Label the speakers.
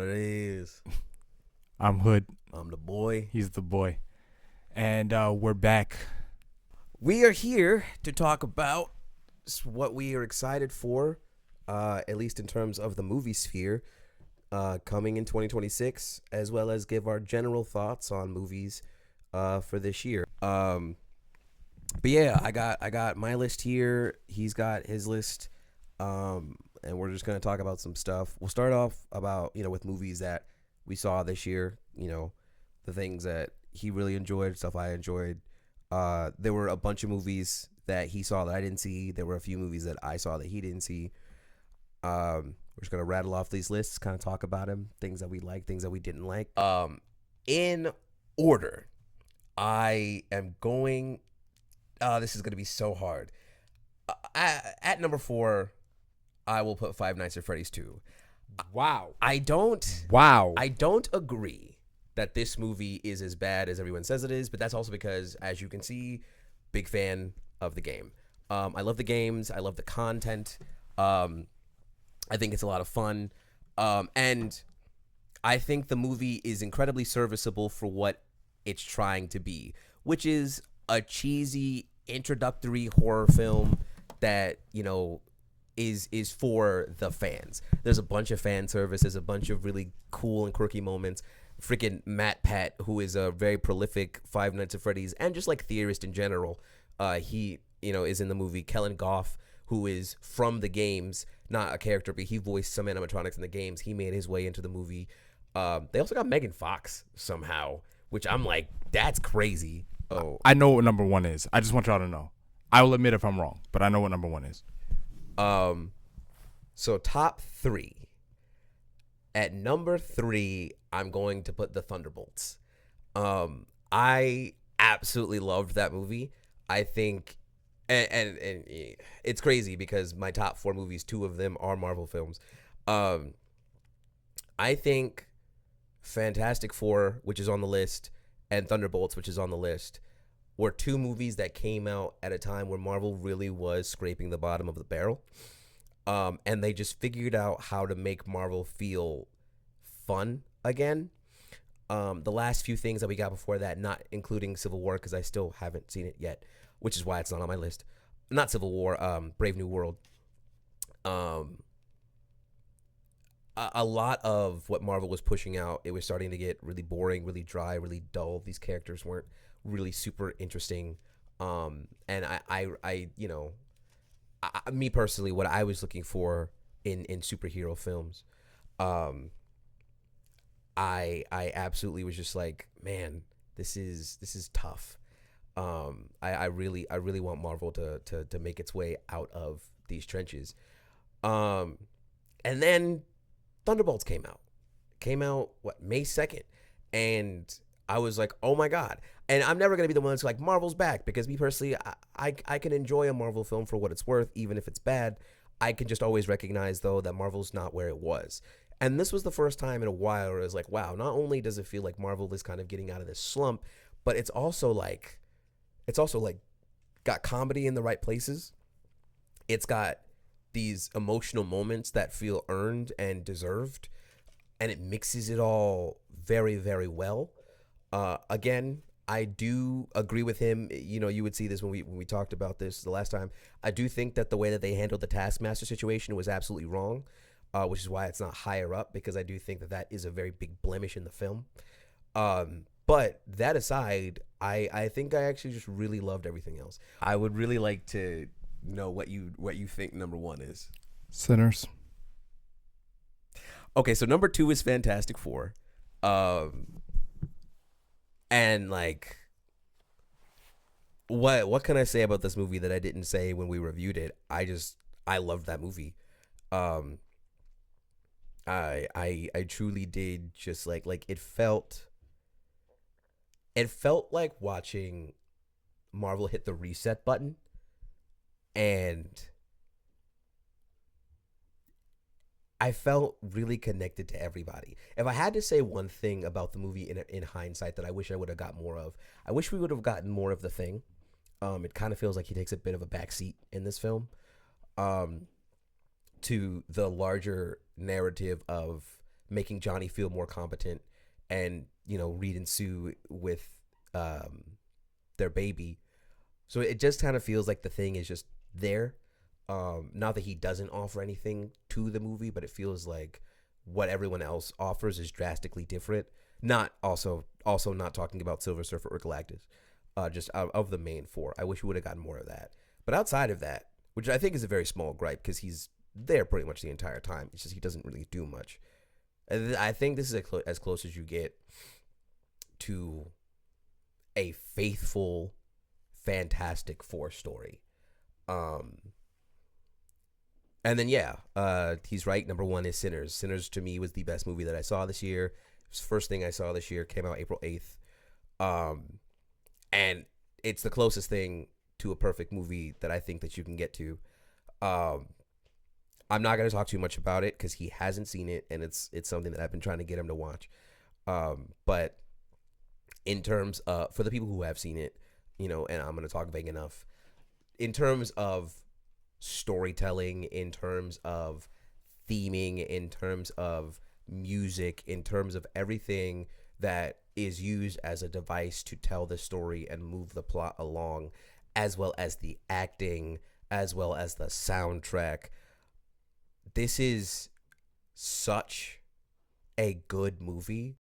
Speaker 1: it is.
Speaker 2: I'm Hood.
Speaker 1: I'm the boy.
Speaker 2: He's the boy. And we're back.
Speaker 1: We are here to talk about what we are excited for, at least in terms of the movie sphere, coming in 2026, as well as give our general thoughts on movies for this year. But yeah, I got my list here. He's got his list, and we're just gonna talk about some stuff. We'll start off about with movies that we saw this year. The things that he really enjoyed, stuff I enjoyed. There were a bunch of movies that he saw that I didn't see. There were a few movies that I saw that he didn't see. We're just gonna rattle off these lists, kind of talk about them, things that we liked, things that we didn't like. In order, I am going. This is gonna be so hard. At number 4, I will put Five Nights at Freddy's 2.
Speaker 2: Wow.
Speaker 1: I don't agree that this movie is as bad as everyone says it is, but that's also because, as you can see, big fan of the game. I love the games. I love the content. I think it's a lot of fun. And I think the movie is incredibly serviceable for what it's trying to be, which is a cheesy introductory horror film that, is for the fans. There's a bunch of fan service. There's a bunch of really cool and quirky moments. Freaking Matt Pat, who is a very prolific Five Nights at Freddy's and just like theorist in general, he is in the movie. Kellen Goff, who is from the games, not a character, but he voiced some animatronics in the games. He made his way into the movie. They also got Megan Fox somehow, which I'm like, that's crazy. Oh,
Speaker 2: I know what number 1 is. I just want y'all to know. I will admit if I'm wrong, but I know what number 1 is.
Speaker 1: So top 3. At number 3, I'm going to put The Thunderbolts. I absolutely loved that movie. I think, and it's crazy because my top 4 movies, 2 of them are Marvel films. I think Fantastic Four, which is on the list, and Thunderbolts, which is on the list, were 2 movies that came out at a time where Marvel really was scraping the bottom of the barrel. And they just figured out how to make Marvel feel fun again. The last few things that we got before that, not including Civil War, because I still haven't seen it yet, which is why it's not on my list. Not Civil War, Brave New World. A lot of what Marvel was pushing out, it was starting to get really boring, really dry, really dull. These characters weren't really super interesting. And me personally, what I was looking for in superhero films, I absolutely was just like, man, this is tough. I really want Marvel to make its way out of these trenches. And then Thunderbolts came out May 2nd, and I was like, oh my god. And I'm never gonna be the one that's like, Marvel's back, because me personally, I can enjoy a Marvel film for what it's worth, even if it's bad. I can just always recognize though that Marvel's not where it was. And this was the first time in a while where I was like, wow, not only does it feel like Marvel is kind of getting out of this slump, but it's also like got comedy in the right places. It's got these emotional moments that feel earned and deserved, and it mixes it all very, very well. Again, I do agree with him. You would see this when we talked about this the last time. I do think that the way that they handled the Taskmaster situation was absolutely wrong, which is why it's not higher up, because I do think that is a very big blemish in the film. But that aside, I think I actually just really loved everything else. I would really like to know what you think number 1 is.
Speaker 2: Sinners.
Speaker 1: Okay, so number 2 is Fantastic Four. And like, what can I say about this movie that I didn't say when we reviewed it? I loved that movie. I truly did. Just like it felt like watching Marvel hit the reset button, and I felt really connected to everybody. If I had to say one thing about the movie in hindsight that I wish I would have got more of, I wish we would have gotten more of the Thing. It kind of feels like he takes a bit of a backseat in this film, to the larger narrative of making Johnny feel more competent, and Reed and Sue with their baby. So it just kind of feels like the thing is just there. Not that he doesn't offer anything to the movie, but it feels like what everyone else offers is drastically different. Not also not talking about Silver Surfer or Galactus, just out of the main four. I wish we would have gotten more of that. But outside of that, which I think is a very small gripe because he's there pretty much the entire time. It's just he doesn't really do much. And I think this is as close as you get to a faithful Fantastic Four story. And then he's right. Number one is Sinners. Sinners to me was the best movie that I saw this year. It was the first thing I saw this year. Came out April 8th. And it's the closest thing to a perfect movie that I think that you can get to. I'm not going to talk too much about it because he hasn't seen it, and it's something that I've been trying to get him to watch. But in terms of, for the people who have seen it, and I'm going to talk vague enough, in terms of storytelling, in terms of theming, in terms of music, in terms of everything that is used as a device to tell the story and move the plot along, as well as the acting, as well as the soundtrack. This is such a good movie